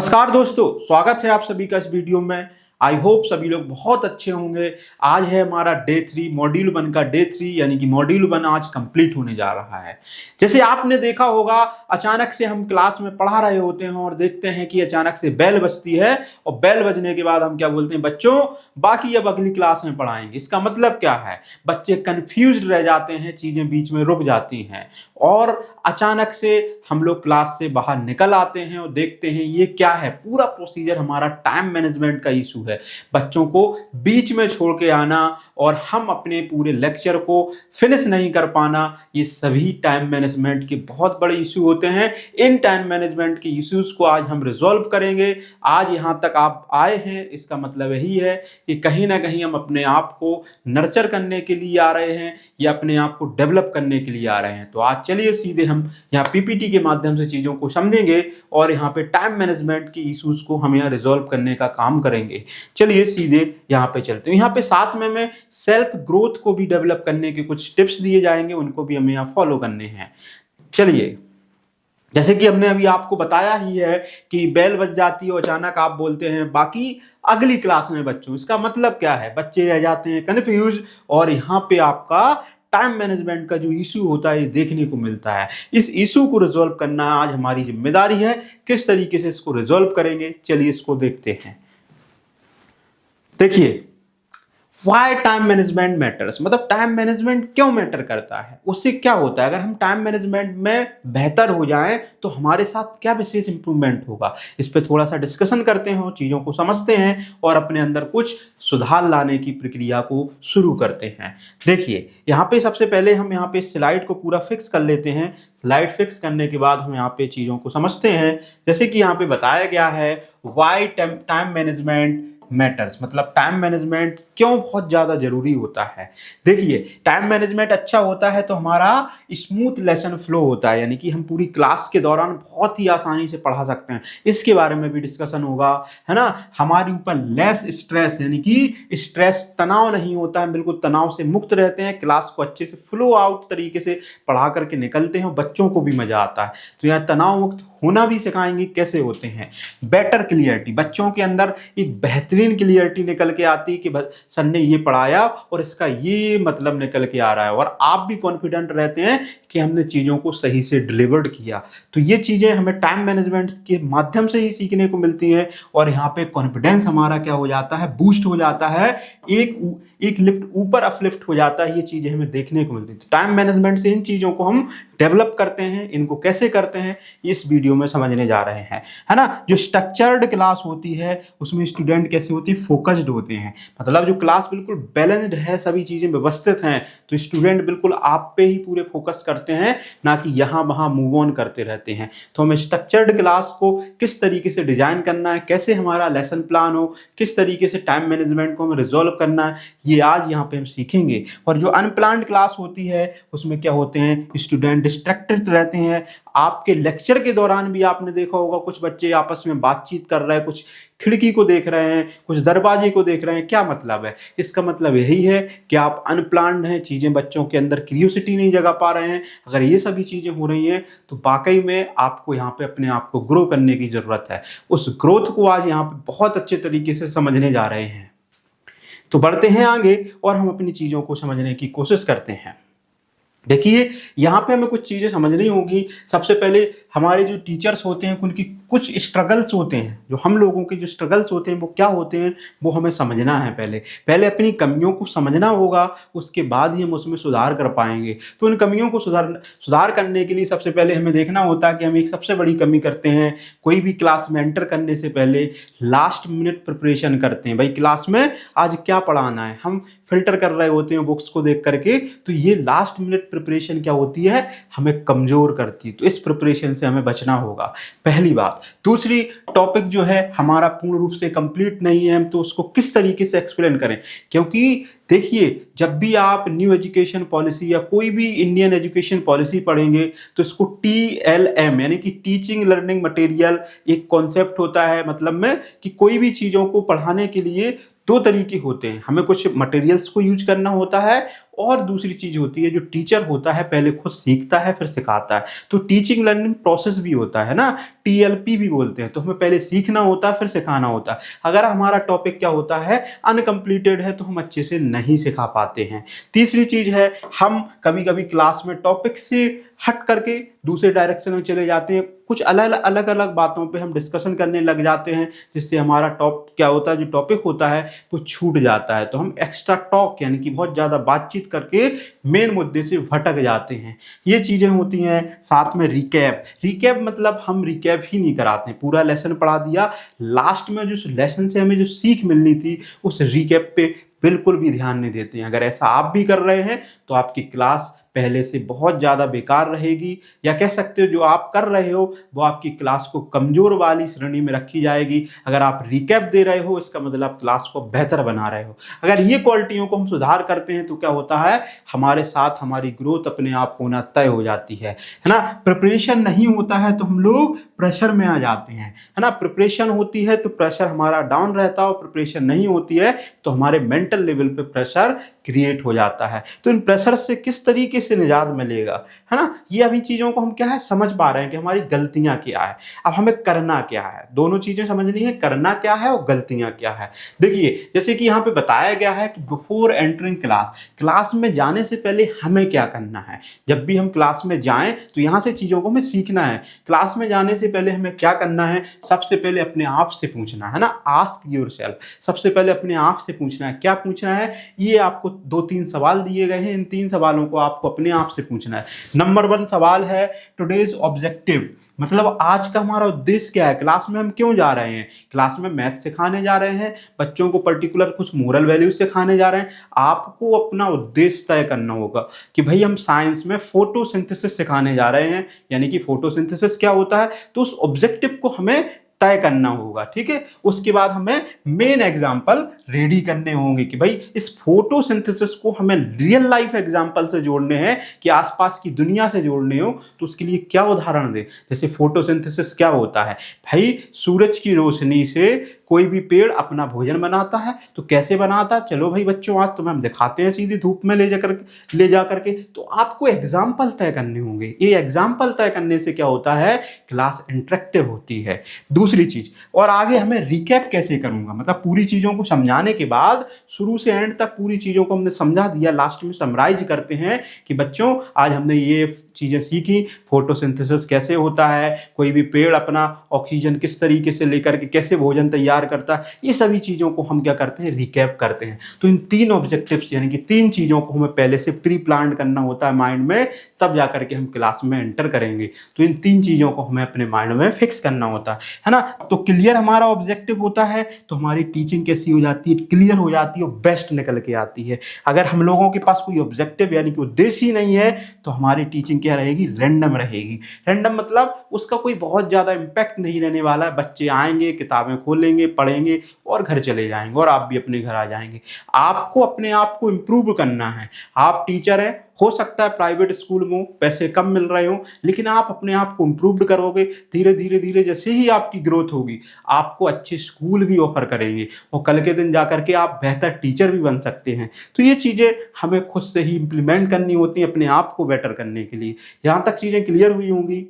नमस्कार दोस्तों, स्वागत है आप सभी का इस वीडियो में। आई होप सभी लोग बहुत अच्छे होंगे। आज है हमारा डे 3 मॉड्यूल 1 का डे 3 यानी कि मॉड्यूल 1 आज कंप्लीट होने जा रहा है। जैसे आपने देखा होगा, अचानक से हम क्लास में पढ़ा रहे होते हैं और देखते हैं कि अचानक से बेल बजती है और बेल बजने के बाद हम क्या बोलते हैं, बच्चों बाकी अब अगली क्लास में पढ़ाएंगे। इसका मतलब क्या है, बच्चे कंफ्यूज्ड रह जाते हैं, चीजें बीच में रुक जाती हैं और अचानक से हम लोग क्लास से बाहर निकल आते हैं और देखते हैं ये क्या है। पूरा प्रोसीजर हमारा टाइम मैनेजमेंट का इशू है। बच्चों को बीच में छोड़ के आना और हम अपने पूरे लेक्चर को फिनिश नहीं कर पाना, ये सभी टाइम मैनेजमेंट के बहुत बड़े इशू होते हैं। इन टाइम मैनेजमेंट के इश्यूज को आज हम रिजॉल्व करेंगे। आज यहां तक आप आए हैं, इसका मतलब यही है कि कहीं ना कहीं हम अपने आप को नर्चर करने के लिए आ रहे हैं या अपने आप को डेवलप करने के लिए आ रहे हैं। तो आज चलिए सीधे हम यहाँ पीपीटी के माध्यम से चीजों को समझेंगे और यहाँ पे टाइम मैनेजमेंट की इश्यूज को हम यहाँ रिजॉल्व करने का काम करेंगे। चलिए सीधे यहाँ पे चलते हैं। यहाँ पे साथ में मैं सेल्फ ग्रोथ को भी डेवलप करने के कुछ टिप्स दिए जाएंगे, उनको भी हमें यहाँ फॉलो करने हैं। चलिए, जैसे कि हमने अभी आपको बताया ही है कि बेल बज जाती है और अचानक आप बोलते हैं बाकी अगली क्लास में बच्चों। इसका मतलब क्या है, बच्चे रह जाते हैं कंफ्यूज और यहाँ पे आपका टाइम मैनेजमेंट का जो इशू होता है ये देखने को मिलता है। इस इशू को रिजॉल्व करना आज हमारी जिम्मेदारी है। किस तरीके से इसको रिजॉल्व करेंगे, चलिए इसको देखते हैं। देखिए, वाई टाइम मैनेजमेंट मैटर्स, मतलब टाइम मैनेजमेंट क्यों मैटर करता है, उससे क्या होता है। अगर हम टाइम मैनेजमेंट में बेहतर हो जाएं तो हमारे साथ क्या विशेष इंप्रूवमेंट होगा, इस पे थोड़ा सा डिस्कशन करते हैं, चीज़ों को समझते हैं और अपने अंदर कुछ सुधार लाने की प्रक्रिया को शुरू करते हैं। देखिए, यहाँ पे सबसे पहले हम यहाँ पे स्लाइड को पूरा फिक्स कर लेते हैं। स्लाइड फिक्स करने के बाद हम यहाँ पे चीज़ों को समझते हैं। जैसे कि यहाँ पे बताया गया है वाई टाइम मैनेजमेंट मैटर्स, मतलब टाइम मैनेजमेंट क्यों बहुत ज़्यादा जरूरी होता है। देखिए, टाइम मैनेजमेंट अच्छा होता है तो हमारा स्मूथ लेसन फ्लो होता है, यानी कि हम पूरी क्लास के दौरान बहुत ही आसानी से पढ़ा सकते हैं। इसके बारे में भी डिस्कशन होगा, है ना। हमारे ऊपर लेस स्ट्रेस, यानी कि स्ट्रेस तनाव नहीं होता है, बिल्कुल तनाव से मुक्त रहते हैं। क्लास को अच्छे से फ्लो आउट तरीके से पढ़ा करके निकलते हैं, बच्चों को भी मजा आता है। तो यहाँ तनाव मुक्त होना भी सिखाएंगे कैसे होते हैं। बेटर क्लियरिटी, बच्चों के अंदर एक बेहतरीन क्लियरिटी निकल के आती है कि सर ने ये पढ़ाया और इसका ये मतलब निकल के आ रहा है, और आप भी कॉन्फिडेंट रहते हैं कि हमने चीज़ों को सही से डिलीवर्ड किया। तो ये चीज़ें हमें टाइम मैनेजमेंट के माध्यम से ही सीखने को मिलती हैं और यहाँ पे कॉन्फिडेंस हमारा क्या हो जाता है, बूस्ट हो जाता है, एक लिफ्ट ऊपर अपलिफ्ट हो जाता है। ये चीज़ें हमें देखने को मिलती है। टाइम मैनेजमेंट से इन चीज़ों को हम डेवलप करते हैं। इनको कैसे करते हैं इस वीडियो में समझने जा रहे हैं, है ना। जो स्ट्रक्चर्ड क्लास होती है उसमें स्टूडेंट कैसे होती है, फोकस्ड होते हैं। मतलब जो क्लास बिल्कुल बैलेंस्ड है, सभी चीज़ें व्यवस्थित हैं, तो स्टूडेंट बिल्कुल आप पे ही पूरे फोकस करते हैं, ना कि यहाँ वहाँ मूव ऑन करते रहते हैं। तो हमें स्ट्रक्चर्ड क्लास को किस तरीके से डिजाइन करना है, कैसे हमारा लेसन प्लान हो, किस तरीके से टाइम मैनेजमेंट को हमें रिजॉल्व करना है, ये आज यहाँ पे हम सीखेंगे। और जो अनप्लान्ड क्लास होती है उसमें क्या होते हैं, स्टूडेंट डिस्ट्रैक्टेड रहते हैं। आपके लेक्चर के दौरान भी आपने देखा होगा कुछ बच्चे आपस में बातचीत कर रहे हैं, कुछ खिड़की को देख रहे हैं, कुछ दरवाजे को देख रहे हैं। क्या मतलब है, इसका मतलब यही है कि आप अनप्लान्ड हैं, चीज़ें बच्चों के अंदर क्यूरियोसिटी नहीं जगा पा रहे हैं। अगर ये सभी चीज़ें हो रही हैं तो वाकई में आपको यहाँ पे अपने आप को ग्रो करने की ज़रूरत है। उस ग्रोथ को आज यहाँ पे बहुत अच्छे तरीके से समझने जा रहे हैं। तो बढ़ते हैं आगे और हम अपनी चीज़ों को समझने की कोशिश करते हैं। देखिए, यहाँ पे हमें कुछ चीज़ें समझनी होगी। सबसे पहले हमारे जो टीचर्स होते हैं उनकी कुछ स्ट्रगल्स होते हैं, जो हम लोगों के जो स्ट्रगल्स होते हैं वो क्या होते हैं वो हमें समझना है। पहले अपनी कमियों को समझना होगा, उसके बाद ही हम उसमें सुधार कर पाएंगे। तो उन कमियों को सुधार करने के लिए सबसे पहले हमें देखना होता है कि हम एक सबसे बड़ी कमी करते हैं, कोई भी क्लास में एंटर करने से पहले लास्ट मिनट प्रिपरेशन करते हैं। भाई क्लास में आज क्या पढ़ाना है, हम फिल्टर कर रहे होते हैं बुक्स को देख करके। तो ये लास्ट मिनट प्रिपरेशन क्या होती है, हमें कमजोर करती है। तो इस प्रिपरेशन से हमें बचना होगा, पहली बात। दूसरी, टॉपिक जो है हमारा पूर्ण रूप से कंप्लीट नहीं है, हम तो उसको किस तरीके से एक्सप्लेन करें। क्योंकि देखिए, जब भी आप न्यू एजुकेशन पॉलिसी या कोई भी इंडियन एजुकेशन पॉलिसी पढ़ेंगे तो इसको TLM यानी कि टीचिंग लर्निंग मटेरियल एक कॉन्सेप्ट होता है। मतलब में कि कोई भी चीज़ों को पढ़ाने के लिए दो तरीके होते हैं, हमें कुछ मटेरियल्स को यूज करना होता है और दूसरी चीज होती है, जो टीचर होता है पहले खुद सीखता है फिर सिखाता है, तो टीचिंग लर्निंग प्रोसेस भी होता है ना, टीएलपी भी बोलते हैं। तो हमें पहले सीखना होता है फिर सिखाना होता है। अगर हमारा टॉपिक क्या होता है, अनकम्प्लीटेड है, तो हम अच्छे से नहीं सिखा पाते हैं। तीसरी चीज है, हम कभी कभी क्लास में टॉपिक से हट करके दूसरे डायरेक्शन में चले जाते हैं, कुछ अलग अलग बातों पे हम डिस्कशन करने लग जाते हैं, जिससे हमारा क्या होता है, जो टॉपिक होता है वो छूट जाता है। तो हम एक्स्ट्रा टॉक यानी कि बहुत ज़्यादा बातचीत करके मेन मुद्दे से भटक जाते हैं। ये चीज़ें होती हैं। साथ में रिकैप मतलब हम रिकैप ही नहीं कराते हैं, पूरा लेसन पढ़ा दिया, लास्ट में जो लेसन से हमें जो सीख मिलनी थी उस रिकैप पे बिल्कुल भी ध्यान नहीं देते हैं। अगर ऐसा आप भी कर रहे हैं तो आपकी क्लास पहले से बहुत ज़्यादा बेकार रहेगी, या कह सकते हो जो आप कर रहे हो वो आपकी क्लास को कमज़ोर वाली श्रेणी में रखी जाएगी। अगर आप रिकैप दे रहे हो इसका मतलब आप क्लास को बेहतर बना रहे हो। अगर ये क्वालिटियों को हम सुधार करते हैं तो क्या होता है, हमारे साथ हमारी ग्रोथ अपने आप होना तय हो जाती है ना। प्रिपरेशन नहीं होता है तो हम लोग प्रेशर में आ जाते हैं, है ना। प्रिपरेशन होती है तो प्रेशर हमारा डाउन रहता है, और प्रिपरेशन नहीं होती है तो हमारे मेंटल लेवल पे प्रेशर क्रिएट हो जाता है। तो इन प्रेशर से किस तरीके से निजात मिलेगा, है ना, ये अभी चीजों को हम क्या है समझ पा रहे हैं कि हमारी गलतियां क्या है, अब हमें करना क्या है। दोनों चीजें समझनी है, करना क्या है और गलतियां क्या है। देखिए जैसे कि यहाँ पे बताया गया है कि बिफोर एंटरिंग क्लास में जाने से पहले हमें क्या करना है। जब भी हम क्लास में जाएं तो यहाँ से चीजों को हमें सीखना है। क्लास में जाने से पहले हमें क्या करना है, सबसे पहले अपने आप से पूछना है ना, आस्क योरसेल्फ। सबसे पहले अपने आप से पूछना है, क्या पूछना है, ये आपको 2-3 सवाल दिए गए हैं, इन 3 सवालों को आपको अपने आप से पूछना है। नंबर 1 सवाल है टुडेज ऑब्जेक्टिव, मतलब आज का हमारा उद्देश्य क्या है, क्लास में हम क्यों जा रहे हैं। क्लास में मैथ सिखाने जा रहे हैं, बच्चों को पर्टिकुलर कुछ मोरल वैल्यूज सिखाने जा रहे हैं। आपको अपना उद्देश्य तय करना होगा कि भाई हम साइंस में फोटोसिंथेसिस सिखाने जा रहे हैं, यानी कि फोटोसिंथेसिस क्या होता है, तो उस ऑब्जेक्टिव को हमें तय करना होगा। ठीक है, उसके बाद हमें मेन एग्जाम्पल रेडी करने होंगे कि भाई इस फोटोसिंथेसिस को हमें रियल लाइफ एग्जाम्पल से जोड़ने हैं कि आसपास की दुनिया से जोड़ने हो, तो उसके लिए क्या उदाहरण दें। जैसे फोटोसिंथेसिस क्या होता है, भाई सूरज की रोशनी से कोई भी पेड़ अपना भोजन बनाता है, तो कैसे बनाता है, चलो भाई बच्चों आज तुम्हें हम दिखाते हैं सीधी धूप में ले जा करके। तो आपको एग्जाम्पल तय करने होंगे। ये एग्जाम्पल तय करने से क्या होता है, क्लास इंटरेक्टिव होती है। दूसरी चीज, और आगे हमें रिकैप कैसे करूंगा, मतलब पूरी चीजों को समझाने के बाद शुरू से एंड तक पूरी चीजों को हमने समझा दिया, लास्ट में समराइज करते हैं कि बच्चों आज हमने ये चीजें सीखी, फोटोसिंथेसिस कैसे होता है, कोई भी पेड़ अपना ऑक्सीजन किस तरीके से लेकर के कैसे भोजन तैयार करता है, ये सभी चीजों को हम क्या करते हैं, रिकैप करते हैं। तो इन 3 ऑब्जेक्टिव्स यानी कि 3 चीजों को हमें पहले से प्री प्लान करना होता है माइंड में, तब जाकर के हम क्लास में एंटर करेंगे। तो इन 3 चीजों को हमें अपने माइंड में फिक्स करना होता है ना। तो क्लियर हमारा ऑब्जेक्टिव होता है तो हमारी टीचिंग कैसी हो जाती है, क्लियर हो जाती है और बेस्ट निकल के आती है। अगर हम लोगों के पास कोई ऑब्जेक्टिव यानी कि उद्देश्य ही नहीं है तो हमारी टीचिंग क्या रहेगी, रैंडम रहेगी। रैंडम मतलब उसका कोई बहुत ज्यादा इंपैक्ट नहीं रहने वाला है। बच्चे आएंगे, किताबें खोलेंगे, पढ़ेंगे और घर चले जाएंगे और आप भी अपने घर आ जाएंगे। आपको अपने आप को इंप्रूव करना है। आप टीचर हैं, हो सकता है प्राइवेट स्कूल में पैसे कम मिल रहे हो, लेकिन आप अपने आप को इंप्रूव करोगे। धीरे धीरे जैसे ही आपकी ग्रोथ होगी आपको अच्छे स्कूल भी ऑफर करेंगे और कल के दिन जाकर के आप बेहतर टीचर भी बन सकते हैं। तो ये चीज़ें हमें खुद से ही इंप्लीमेंट करनी होती हैं अपने आप को बेटर करने के लिए। यहाँ तक चीज़ें क्लियर हुई होंगी।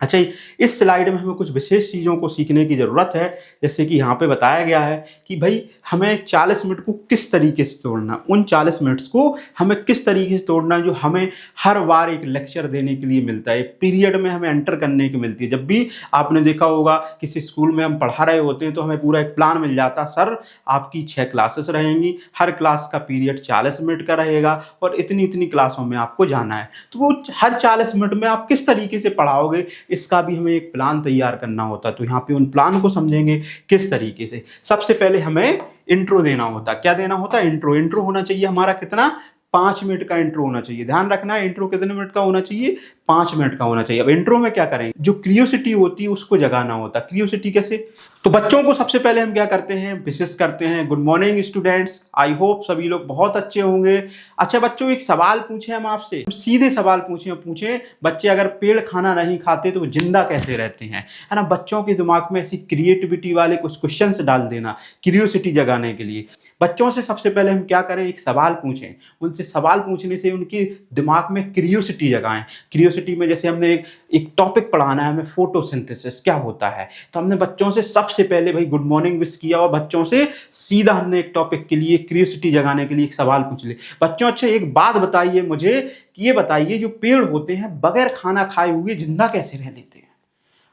अच्छा, इस स्लाइड में हमें कुछ विशेष चीज़ों को सीखने की ज़रूरत है। जैसे कि यहाँ पे बताया गया है कि भाई हमें 40 मिनट को किस तरीके से तोड़ना, उन 40 मिनट्स को हमें किस तरीके से तोड़ना जो हमें हर बार एक लेक्चर देने के लिए मिलता है, पीरियड में हमें एंटर करने की मिलती है। जब भी आपने देखा होगा किसी स्कूल में हम पढ़ा रहे होते हैं तो हमें पूरा एक प्लान मिल जाता है, सर आपकी 6 क्लासेस रहेंगी, हर क्लास का पीरियड 40 मिनट का रहेगा और इतनी इतनी क्लासों में आपको जाना है। तो वो हर 40 मिनट में आप किस तरीके से पढ़ाओगे, इसका भी हमें एक प्लान तैयार करना होता है। तो यहाँ पे उन प्लान को समझेंगे किस तरीके से। सबसे पहले हमें इंट्रो देना होता है। क्या देना होता है, इंट्रो होना चाहिए हमारा कितना, 5 मिनट का इंट्रो होना चाहिए। ध्यान रखना है इंट्रो कितने मिनट का होना चाहिए, 5 मिनट का होना चाहिए। अब इंट्रो में क्या करें, जो क्रियोसिटी होती है उसको जगाना होता है। क्रियोसिटी कैसे, तो बच्चों को सबसे पहले हम क्या करते हैं, विशेष करते हैं, good morning students, I hope सभी लोग बहुत अच्छे होंगे। अच्छा बच्चों, एक सवाल पूछे हम आपसे, सीधे सवाल पूछे बच्चे अगर पेड़ खाना नहीं खाते तो वो जिंदा कैसे रहते हैं, है ना। बच्चों के दिमाग में ऐसी क्रिएटिविटी वाले कुछ क्वेश्चंस डाल देना क्रियोसिटी जगाने के लिए। बच्चों से सबसे पहले हम क्या करें, एक सवाल पूछें, उनसे सवाल पूछने से उनके दिमाग में क्रियोसिटी जगाएं। क्रियोसिटी में जैसे हमने एक टॉपिक पढ़ाना है हमें, फोटोसिंथेसिस क्या होता है, तो हमने बच्चों से सबसे पहले भाई गुड मॉर्निंग विश किया और बच्चों से सीधा हमने एक टॉपिक के लिए क्रियोसिटी जगाने के लिए एक सवाल पूछ लिया। बच्चों अच्छा एक बात बताइए मुझे, कि ये बताइए जो पेड़ होते हैं बगैर खाना खाए हुए जिंदा कैसे रह लेते हैं।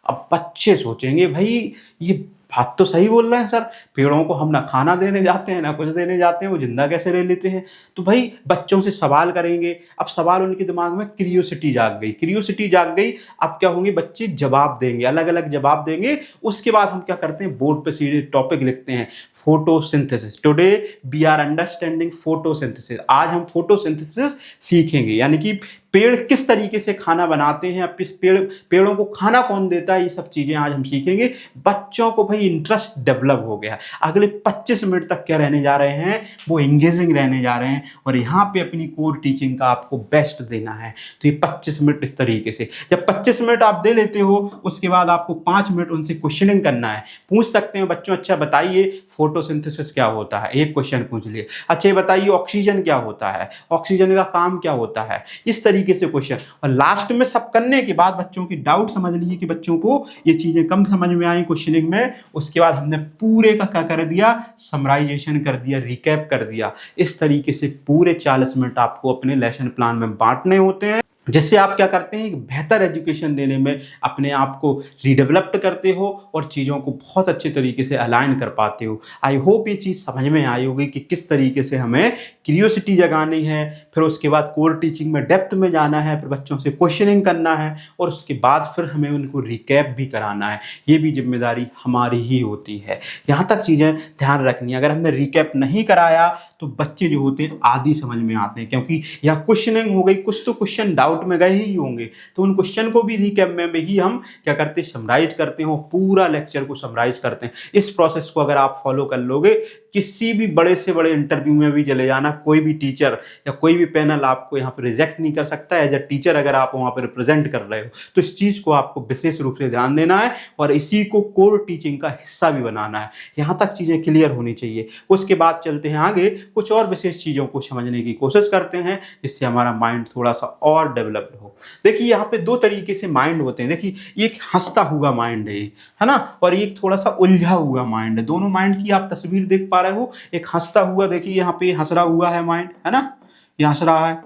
अब बच्चे सोचेंगे भाई ये बात तो सही बोल रहे हैं सर, पेड़ों को हम ना खाना देने जाते हैं ना कुछ देने जाते हैं, वो जिंदा कैसे रह लेते हैं। तो भाई बच्चों से सवाल करेंगे, अब सवाल उनके दिमाग में क्रियोसिटी जाग गई, क्रियोसिटी जाग गई, अब क्या होंगे बच्चे जवाब देंगे, अलग अलग जवाब देंगे। उसके बाद हम क्या करते हैं, बोर्ड पे सीधे टॉपिक लिखते हैं, photosynthesis. Today we are understanding photosynthesis. आज हम फोटोसिंथेसिस सीखेंगे, यानी कि पेड़ किस तरीके से खाना बनाते हैं, पेड़ों को खाना कौन देता है, ये सब चीजें आज हम सीखेंगे। बच्चों को भाई इंटरेस्ट डेवलप हो गया। अगले 25 मिनट तक क्या रहने जा रहे हैं, वो एंगेजिंग रहने जा रहे हैं, और यहाँ पे अपनी कोर टीचिंग का आपको बेस्ट देना है। तो ये 25 मिनट इस तरीके से, जब 25 मिनट आप दे लेते हो उसके बाद आपको 5 मिनट उनसे क्वेश्चनिंग करना है। पूछ सकते हैं बच्चों, अच्छा बताइए फोटोसिंथेसिस क्या होता है, एक क्वेश्चन पूछ लिए। अच्छा ये बताइए ऑक्सीजन क्या होता है, ऑक्सीजन का काम क्या होता है, इस तरीके से क्वेश्चन। और लास्ट में सब करने के बाद बच्चों की डाउट समझ लीजिए कि बच्चों को ये चीजें कम समझ में आई क्वेश्चनिंग में, उसके बाद हमने पूरे का क्या कर दिया, समराइजेशन कर दिया, रिकैप कर दिया। इस तरीके से पूरे 40 मिनट आपको अपने लेसन प्लान में बांटने होते हैं, जिससे आप क्या करते हैं, एक बेहतर एजुकेशन देने में अपने आप को रीडेवलप्ड करते हो और चीज़ों को बहुत अच्छे तरीके से अलाइन कर पाते हो। आई होप ये चीज़ समझ में आई होगी कि किस तरीके से हमें क्यूरियोसिटी जगानी है, फिर उसके बाद कोर टीचिंग में डेप्थ में जाना है, फिर बच्चों से क्वेश्चनिंग करना है, और उसके बाद फिर हमें उनको रिकैप भी कराना है। ये भी जिम्मेदारी हमारी ही होती है। यहाँ तक चीज़ें ध्यान रखनी है। अगर हमने रिकैप नहीं कराया तो बच्चे जो होते हैं आधी समझ में आते हैं, क्योंकि यहाँ क्वेश्चनिंग हो गई, कुछ तो क्वेश्चन डाउट में गए ही होंगे, तो उन क्वेश्चन को भी रिकैप में ही हम क्या करते हैं, समराइज करते हैं, पूरा लेक्चर को समराइज करते हैं। इस प्रोसेस को अगर आप फॉलो कर लोगे, किसी भी बड़े से बड़े इंटरव्यू में भी चले जाना, कोई भी टीचर या कोई भी पैनल आपको यहाँ पर रिजेक्ट नहीं कर सकता। एज अ टीचर अगर आप वहाँ पर रिप्रेजेंट कर रहे हो तो इस चीज को आपको विशेष रूप से ध्यान देना है और इसी को कोर टीचिंग का हिस्सा भी बनाना है। यहाँ तक चीजें क्लियर होनी चाहिए। उसके बाद चलते हैं आगे, कुछ और विशेष चीजों को समझने की कोशिश करते हैं, जिससे हमारा माइंड थोड़ा सा और डेवलप्ड हो। देखिए यहाँ पे दो तरीके से माइंड होते हैं। देखिए एक हंसता हुआ माइंड है ना, और एक थोड़ा सा उलझा हुआ माइंड है। दोनों माइंड की आप तस्वीर देख पा रहे हो। एक हंसता हुआ, देखिए यहाँ पे हंस रहा हुआ है माइंड, है ना, ये हंस रहा है,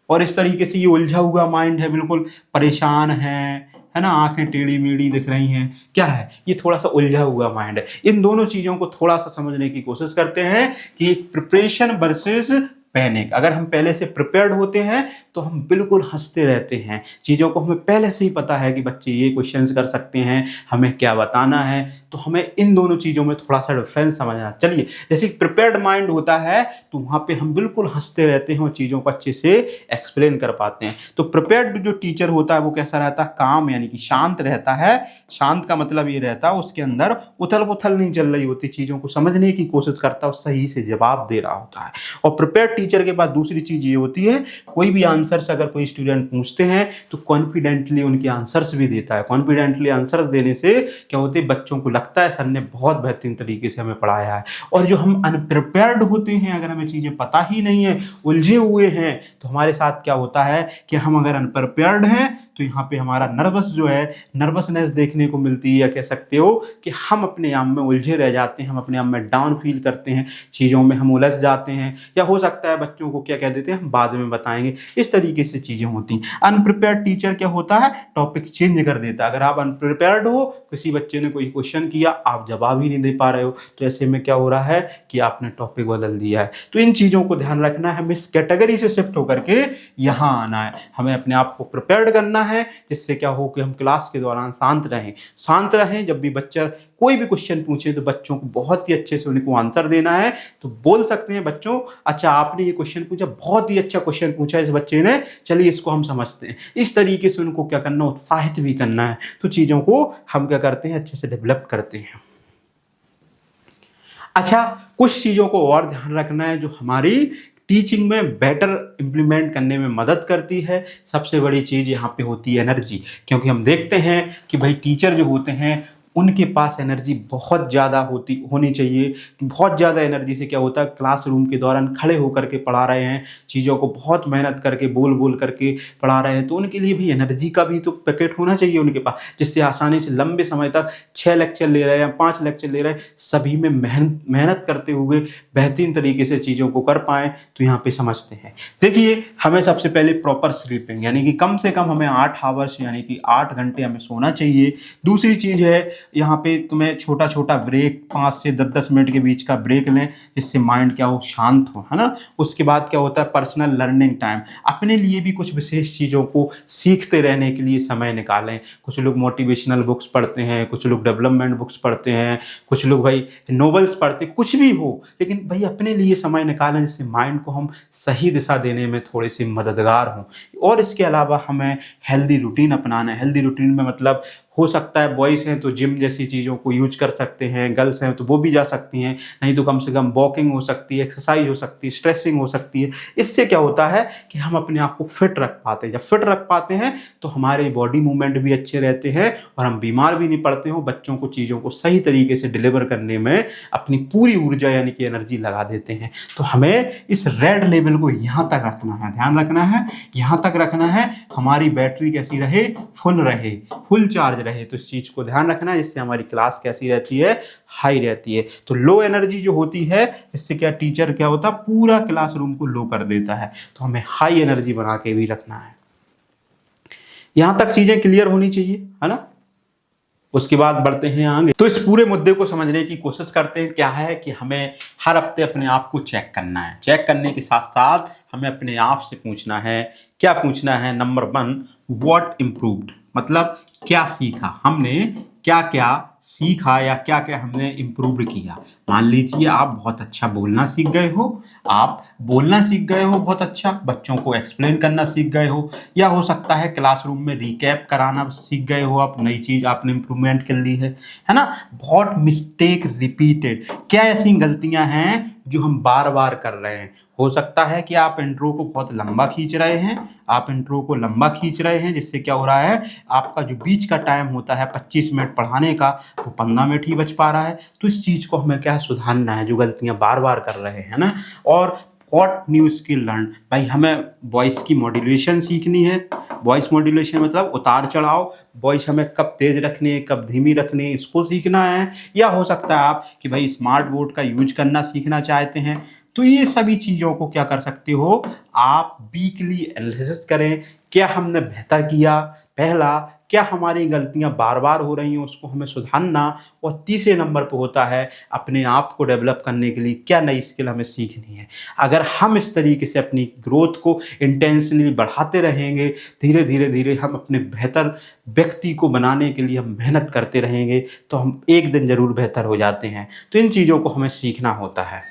और इस तरीके से ये उलझा हुआ माइंड है, बिल्कुल परेशान है ना, आंखें टेढ़ी मेढ़ी दिख रही हैं, क्या है, ये थोड़ा सा उलझा हुआ माइंड है। इन दोनों चीजों को थोड़ा सा समझने की कोशिश करते हैं कि प्रिपरेशन वर्सेस पैनिक। अगर हम पहले से प्रिपेयर्ड होते हैं तो हम बिल्कुल हंसते रहते हैं, चीज़ों को हमें पहले से ही पता है कि बच्चे ये क्वेश्चंस कर सकते हैं, हमें क्या बताना है, तो हमें इन दोनों चीज़ों में थोड़ा सा डिफरेंस समझना। चलिए, जैसे प्रिपेयर्ड माइंड होता है तो वहाँ पे हम बिल्कुल हंसते रहते हैं और चीज़ों को अच्छे से एक्सप्लेन कर पाते हैं। तो प्रिपेयर्ड जो टीचर होता है वो कैसा रहता है, काम, यानी कि शांत रहता है। शांत का मतलब ये रहता है उसके अंदर उथल पुथल नहीं चल रही होती, चीज़ों को समझने की कोशिश करता है और सही से जवाब दे रहा होता है। और प्रिपेयर्ड टीचर के बाद दूसरी चीज ये होती है, कोई भी आंसर्स अगर कोई स्टूडेंट पूछते हैं तो कॉन्फिडेंटली उनके आंसर्स भी देता है। कॉन्फिडेंटली आंसर्स देने से क्या होते है, बच्चों को लगता है सर ने बहुत बेहतरीन तरीके से हमें पढ़ाया है। और जो हम अनप्रिपेयर्ड होते हैं, अगर हमें चीजें पता ही नहीं है, उलझे हुए हैं, तो हमारे साथ क्या होता है कि हम अगर अनप्रिपेयर्ड हैं तो यहाँ पे हमारा नर्वसनेस देखने को मिलती है, या कह सकते हो कि हम अपने आप में उलझे रह जाते हैं, हम अपने आप में डाउन फील करते हैं, चीज़ों में हम उलझ जाते हैं, या हो सकता है बच्चों को क्या कह देते हैं, हम बाद में बताएंगे। इस तरीके से चीज़ें होती हैं। अनप्रिपेयर्ड टीचर क्या होता है, टॉपिक चेंज कर देता है। अगर आप अनप्रिपेयर्ड हो, किसी बच्चे ने कोई क्वेश्चन किया, आप जवाब ही नहीं दे पा रहे हो, तो ऐसे में क्या हो रहा है कि आपने टॉपिक बदल दिया है। तो इन चीज़ों को ध्यान रखना है, हमें इस कैटेगरी से शिफ्ट होकर के यहाँ आना है, हमें अपने आप को प्रिपेयर्ड करना है जिससे क्या हो कि हम क्लास के दौरान शांत रहें। जब भी बच्चा कोई भी क्वेश्चन पूछे तो बच्चों को बहुत ही अच्छे से उनको आंसर देना है। तो बोल सकते हैं बच्चों, अच्छा आपने ये क्वेश्चन पूछा, बहुत ही अच्छा क्वेश्चन पूछा इस बच्चे ने, चलिए इसको हम समझते हैं। इस तरीके से उनको क्या करना, उत्साहित भी करना है। तो चीज़ों को हम क्या करते हैं, अच्छे से डेवलप करते हैं। अच्छा, कुछ चीज़ों को और ध्यान रखना है जो हमारी टीचिंग में बेटर इम्प्लीमेंट करने में मदद करती है। सबसे बड़ी चीज़ यहाँ पे होती है एनर्जी, क्योंकि हम देखते हैं कि भाई टीचर जो होते हैं उनके पास एनर्जी बहुत ज़्यादा होनी चाहिए। बहुत ज़्यादा एनर्जी से क्या होता है, क्लासरूम के दौरान खड़े होकर के पढ़ा रहे हैं, चीज़ों को बहुत मेहनत करके बोल करके पढ़ा रहे हैं, तो उनके लिए भी एनर्जी का भी तो पैकेट होना चाहिए उनके पास, जिससे आसानी से लंबे समय तक 6 लेक्चर ले रहे हैं, 5 लेक्चर ले रहे हैं, सभी में मेहनत करते हुए बेहतरीन तरीके से चीज़ों को कर पाएँ। तो यहाँ पे समझते हैं, देखिए हमें सबसे पहले प्रॉपर स्लीपिंग, यानी कि कम से कम हमें 8 आवर्स यानी कि 8 घंटे हमें सोना चाहिए। दूसरी चीज़ है यहाँ पे तुम्हें छोटा छोटा ब्रेक, 5 से 10 मिनट के बीच का ब्रेक लें, जिससे माइंड क्या हो, शांत हो, है ना। उसके बाद क्या होता है, पर्सनल लर्निंग टाइम, अपने लिए भी कुछ विशेष चीज़ों को सीखते रहने के लिए समय निकालें। कुछ लोग मोटिवेशनल बुक्स पढ़ते हैं, कुछ लोग डेवलपमेंट बुक्स पढ़ते हैं, कुछ लोग भाई नॉवेल्स पढ़ते, कुछ भी हो, लेकिन भाई अपने लिए समय निकालें, जिससे माइंड को हम सही दिशा देने में थोड़े से मददगार हों। और इसके अलावा हमें हेल्दी रूटीन अपनाना है। हेल्दी रूटीन में मतलब हो सकता है बॉयज़ हैं तो जिम जैसी चीज़ों को यूज कर सकते हैं, गर्ल्स हैं तो वो भी जा सकती हैं, नहीं तो कम से कम वॉकिंग हो सकती है, एक्सरसाइज हो सकती है, स्ट्रेचिंग हो सकती है। इससे क्या होता है कि हम अपने आप को फिट रख पाते हैं। जब फिट रख पाते हैं तो हमारे बॉडी मूवमेंट भी अच्छे रहते हैं और हम बीमार भी नहीं पड़ते हो। बच्चों को चीज़ों को सही तरीके से डिलीवर करने में अपनी पूरी ऊर्जा यानी कि एनर्जी लगा देते हैं। तो हमें इस रेड लेवल को यहाँ तक रखना है, ध्यान रखना है, यहाँ तक रखना है, हमारी बैटरी कैसी रहे, फुल रहे, फुल चार्ज रहे। तो इस चीज को ध्यान रखना है, जिससे हमारी क्लास कैसी रहती है, हाई रहती है। तो लो एनर्जी जो होती है, इससे क्या टीचर क्या होता है, पूरा क्लासरूम को लो कर देता है। तो हमें हाई एनर्जी बना के भी रखना है। यहां तक चीजें क्लियर होनी चाहिए, है ना। उसके बाद बढ़ते हैं आगे। तो इस पूरे मुद्दे को समझने की कोशिश करते हैं। क्या है कि हमें हर हफ्ते अपने आप को चेक करना है। चेक करने के साथ साथ हमें अपने आप से पूछना है, क्या पूछना है, नंबर 1, व्हाट इम्प्रूव्ड, मतलब क्या सीखा हमने, क्या क्या सीखा या क्या क्या हमने इम्प्रूव किया। मान लीजिए आप बहुत अच्छा बोलना सीख गए हो, आप बोलना सीख गए हो बहुत अच्छा, बच्चों को एक्सप्लेन करना सीख गए हो, या हो सकता है क्लासरूम में रिकैप कराना सीख गए हो, आप नई चीज़ आपने इम्प्रूवमेंट कर ली है ना। बहुत मिस्टेक रिपीटेड, क्या ऐसी गलतियां हैं जो हम बार बार कर रहे हैं। हो सकता है कि आप इंट्रो को बहुत लंबा खींच रहे हैं, आप इंट्रो को लंबा खींच रहे हैं, जिससे क्या हो रहा है, आपका जो बीच का टाइम होता है 25 मिनट पढ़ाने का, वो 15 मिनट ही बच पा रहा है। तो इस चीज़ को हमें क्या सुधारना है, जो गलतियां बार बार कर रहे हैं ना। और व्हाट न्यू स्किल लर्न, भाई हमें वॉइस की मॉड्यूलेशन सीखनी है। वॉइस मॉड्यूलेशन मतलब उतार चढ़ाव, वॉइस हमें कब तेज रखनी है, कब धीमी रखनी है, इसको सीखना है। या हो सकता है आप कि भाई स्मार्ट बोर्ड का यूज करना सीखना चाहते हैं। तो ये सभी चीज़ों को क्या कर सकते हो आप, वीकली एनालिसिस करें, क्या हमने बेहतर किया, पहला क्या हमारी गलतियां बार बार हो रही हैं, उसको हमें सुधारना। और तीसरे नंबर पर होता है अपने आप को डेवलप करने के लिए क्या नई स्किल हमें सीखनी है। अगर हम इस तरीके से अपनी ग्रोथ को इंटेंशनली बढ़ाते रहेंगे, धीरे धीरे धीरे हम अपने बेहतर व्यक्ति को बनाने के लिए हम मेहनत करते रहेंगे, तो हम एक दिन जरूर बेहतर हो जाते हैं। तो इन चीज़ों को हमें सीखना होता है।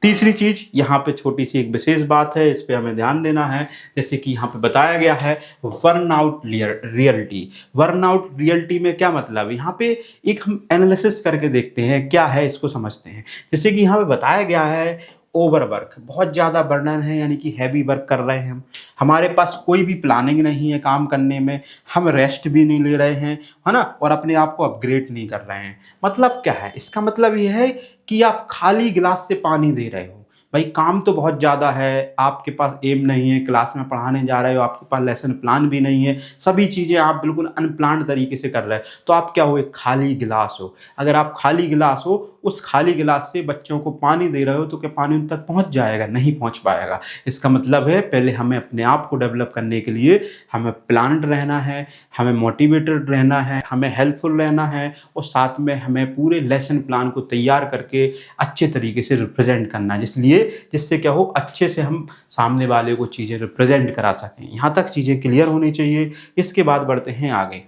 तीसरी चीज यहाँ पे छोटी सी एक विशेष बात है, इस पे हमें ध्यान देना है। जैसे कि यहाँ पे बताया गया है बर्नआउट रियलिटी। बर्नआउट रियलिटी में क्या मतलब, यहाँ पे एक हम एनालिसिस करके देखते हैं क्या है, इसको समझते हैं। जैसे कि यहाँ पे बताया गया है ओवरवर्क, बहुत ज़्यादा बर्डन है, यानी कि हैवी वर्क कर रहे हैं हम, हमारे पास कोई भी प्लानिंग नहीं है काम करने में, हम रेस्ट भी नहीं ले रहे हैं, है ना, और अपने आप को अपग्रेड नहीं कर रहे हैं। मतलब क्या है, इसका मतलब ये है कि आप खाली गिलास से पानी दे रहे हो। भाई काम तो बहुत ज़्यादा है, आपके पास एम नहीं है, क्लास में पढ़ाने जा रहे हो, आपके पास लेसन प्लान भी नहीं है, सभी चीज़ें आप बिल्कुल अनप्लान्ड तरीके से कर रहे हैं। तो आप क्या हो, एक खाली गिलास हो। अगर आप खाली गिलास हो, उस खाली गिलास से बच्चों को पानी दे रहे हो, तो क्या पानी उन तक पहुंच जाएगा? नहीं पहुंच पाएगा। इसका मतलब है पहले हमें अपने आप को डेवलप करने के लिए हमें प्लान्ड रहना है, हमें मोटिवेटेड रहना है, हमें हेल्पफुल रहना है, और साथ में हमें पूरे लेसन प्लान को तैयार करके अच्छे तरीके से रिप्रेजेंट करना है। इसलिए जिससे क्या हो, अच्छे से हम सामने वाले को चीज़ें रिप्रेजेंट करा सकें। यहाँ तक चीज़ें क्लियर होनी चाहिए। इसके बाद बढ़ते हैं आगे।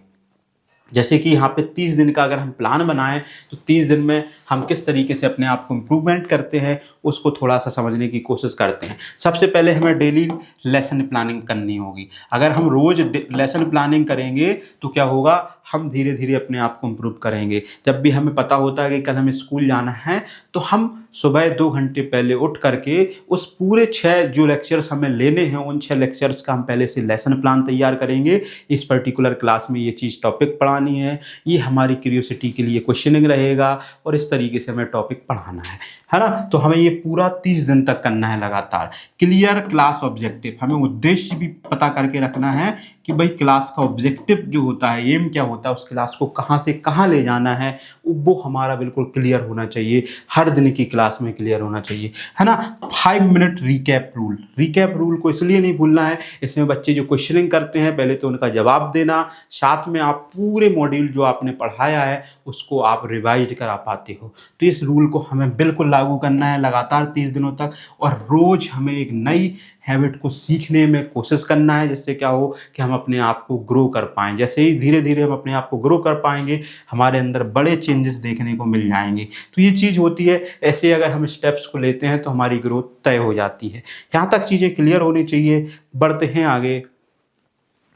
जैसे कि यहाँ पे 30 दिन का अगर हम प्लान बनाएं तो 30 दिन में हम किस तरीके से अपने आप को इम्प्रूवमेंट करते हैं उसको थोड़ा सा समझने की कोशिश करते हैं। सबसे पहले हमें डेली लेसन प्लानिंग करनी होगी। अगर हम रोज़ लेसन प्लानिंग करेंगे तो क्या होगा, हम धीरे धीरे अपने आप को इम्प्रूव करेंगे। जब भी हमें पता होता है कि कल हमें स्कूल जाना है तो हम सुबह 2 घंटे पहले उठ करके उस पूरे 6 जो लेक्चर्स हमें लेने हैं उन 6 लेक्चर्स का हम पहले से लेसन प्लान तैयार करेंगे। इस पर्टिकुलर क्लास में ये चीज़ टॉपिक पढ़ानी है, ये हमारी क्यूरियोसिटी के लिए क्वेश्चनिंग रहेगा और इस तरीके से हमें टॉपिक पढ़ाना है ना। तो हमें ये पूरा 30 दिन तक करना है लगातार। क्लियर क्लास ऑब्जेक्टिव, हमें उद्देश्य भी पता करके रखना है कि भाई क्लास का ऑब्जेक्टिव जो होता है, एम क्या होता है, उस क्लास को कहाँ से कहाँ ले जाना है वो हमारा बिल्कुल क्लियर होना चाहिए। हर दिन की क्लास में क्लियर होना चाहिए, है ना। 5 minute recap rule, recap rule को इसलिए नहीं भूलना है, इसमें बच्चे जो क्वेश्चनिंग करते हैं पहले तो उनका जवाब देना, साथ में आप पूरे मॉड्यूल जो आपने पढ़ाया है उसको आप रिवाइज करा पाते हो। तो इस रूल को हमें बिल्कुल लागू करना है लगातार 30 दिनों तक, और रोज़ हमें एक नई हैबिट को सीखने में कोशिश करना है, जिससे क्या हो कि हम अपने आप को ग्रो कर पाएँ। जैसे ही धीरे धीरे हम अपने आप को ग्रो कर पाएंगे हमारे अंदर बड़े चेंजेस देखने को मिल जाएंगे। तो ये चीज़ होती है, ऐसे अगर हम स्टेप्स को लेते हैं तो हमारी ग्रोथ तय हो जाती है। यहाँ तक चीज़ें क्लियर होनी चाहिए। बढ़ते हैं आगे।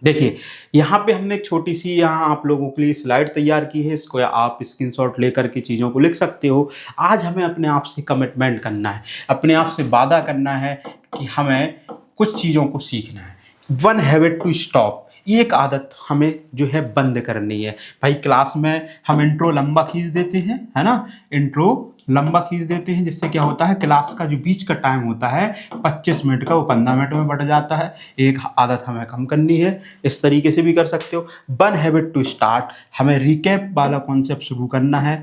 देखिए यहाँ पे हमने एक छोटी सी यहाँ आप लोगों के लिए स्लाइड तैयार की है, इसको आप स्क्रीनशॉट लेकर के चीज़ों को लिख सकते हो। आज हमें अपने आप से कमिटमेंट करना है, अपने आप से वादा करना है कि हमें कुछ चीज़ों को सीखना है। 1 हैबिट टू स्टॉप, एक आदत हमें जो है बंद करनी है। भाई क्लास में हम इंट्रो लंबा खींच देते हैं, है ना, इंट्रो लंबा खींच देते हैं, जिससे क्या होता है क्लास का जो बीच का टाइम होता है 25 मिनट का वो 15 मिनट में बढ़ जाता है। एक आदत हमें कम करनी है, इस तरीके से भी कर सकते हो। 1 हैबिट टू स्टार्ट, हमें रिकैप वाला कॉन्सेप्ट शुरू करना है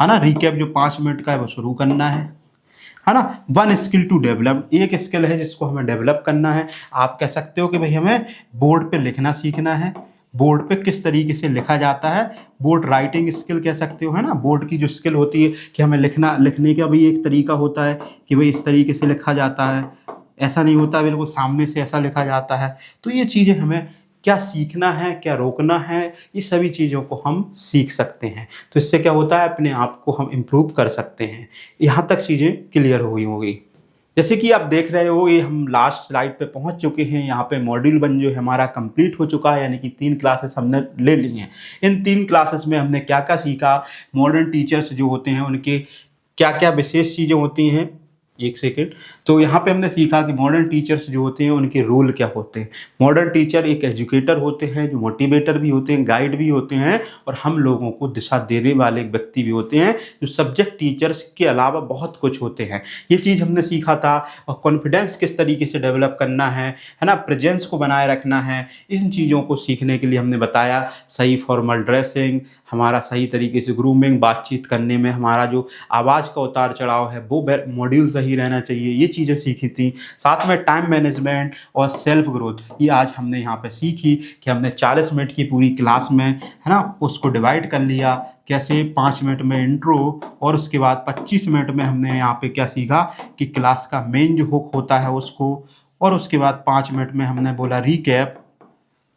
ना, रिकैप जो 5 मिनट का है वो शुरू करना है ना। 1 स्किल टू डेवलप, एक स्किल है जिसको हमें डेवलप करना है। आप कह सकते हो कि भाई हमें बोर्ड पे लिखना सीखना है, बोर्ड पे किस तरीके से लिखा जाता है, बोर्ड राइटिंग स्किल कह सकते हो, है ना। बोर्ड की जो स्किल होती है कि हमें लिखने का भी एक तरीका होता है कि भाई इस तरीके से लिखा जाता है, ऐसा नहीं होता बिल्कुल सामने से ऐसा लिखा जाता है। तो ये चीज़ें हमें क्या सीखना है, क्या रोकना है, ये सभी चीज़ों को हम सीख सकते हैं। तो इससे क्या होता है अपने आप को हम इम्प्रूव कर सकते हैं। यहाँ तक चीज़ें क्लियर हो गई होगी। जैसे कि आप देख रहे हो ये हम लास्ट स्लाइड पे पहुंच चुके हैं। यहाँ पे मॉड्यूल 1 जो है हमारा कंप्लीट हो चुका है, यानी कि 3 क्लासेस हमने ले ली हैं। इन 3 क्लासेस में हमने क्या क्या सीखा, मॉडर्न टीचर्स जो होते हैं उनके क्या क्या विशेष चीज़ें होती हैं। एक सेकेंड। तो यहाँ पे हमने सीखा कि मॉडर्न टीचर्स जो होते हैं उनके रोल क्या होते हैं। मॉडर्न टीचर एक एजुकेटर होते हैं, जो मोटिवेटर भी होते हैं, गाइड भी होते हैं, और हम लोगों को दिशा देने वाले एक व्यक्ति भी होते हैं, जो सब्जेक्ट टीचर्स के अलावा बहुत कुछ होते हैं। ये चीज़ हमने सीखा था। और कॉन्फिडेंस किस तरीके से डेवलप करना है ना, प्रेजेंस को बनाए रखना है। इन चीज़ों को सीखने के लिए हमने बताया सही फॉर्मल ड्रेसिंग, हमारा सही तरीके से ग्रूमिंग, बातचीत करने में हमारा जो आवाज़ का उतार चढ़ाव है वो मॉड्यूल सही रहना चाहिए, ये चीज़ें सीखी थी। साथ में टाइम मैनेजमेंट और सेल्फ ग्रोथ, ये आज हमने यहाँ पे सीखी कि हमने 40 मिनट की पूरी क्लास में, है ना, उसको डिवाइड कर लिया। कैसे 5 मिनट में इंट्रो और उसके बाद 25 मिनट में हमने यहाँ पे क्या सीखा कि क्लास का मेन जो हुक होता है उसको, और उसके बाद 5 मिनट में हमने बोला रिकैप,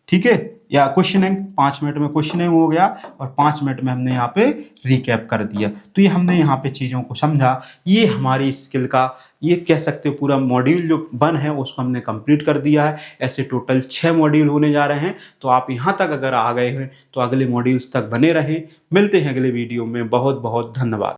ठीक है, या क्वेश्चनिंग। 5 मिनट में क्वेश्चनिंग हो गया और 5 मिनट में हमने यहाँ पे रिकैप कर दिया। तो ये हमने यहाँ पे चीज़ों को समझा। ये हमारी स्किल का, ये कह सकते हो पूरा मॉड्यूल जो 1 है उसको हमने कंप्लीट कर दिया है। ऐसे टोटल 6 मॉड्यूल होने जा रहे हैं। तो आप यहाँ तक अगर आ गए हैं तो अगले मॉड्यूल्स तक बने रहें। मिलते हैं अगले वीडियो में। बहुत बहुत धन्यवाद।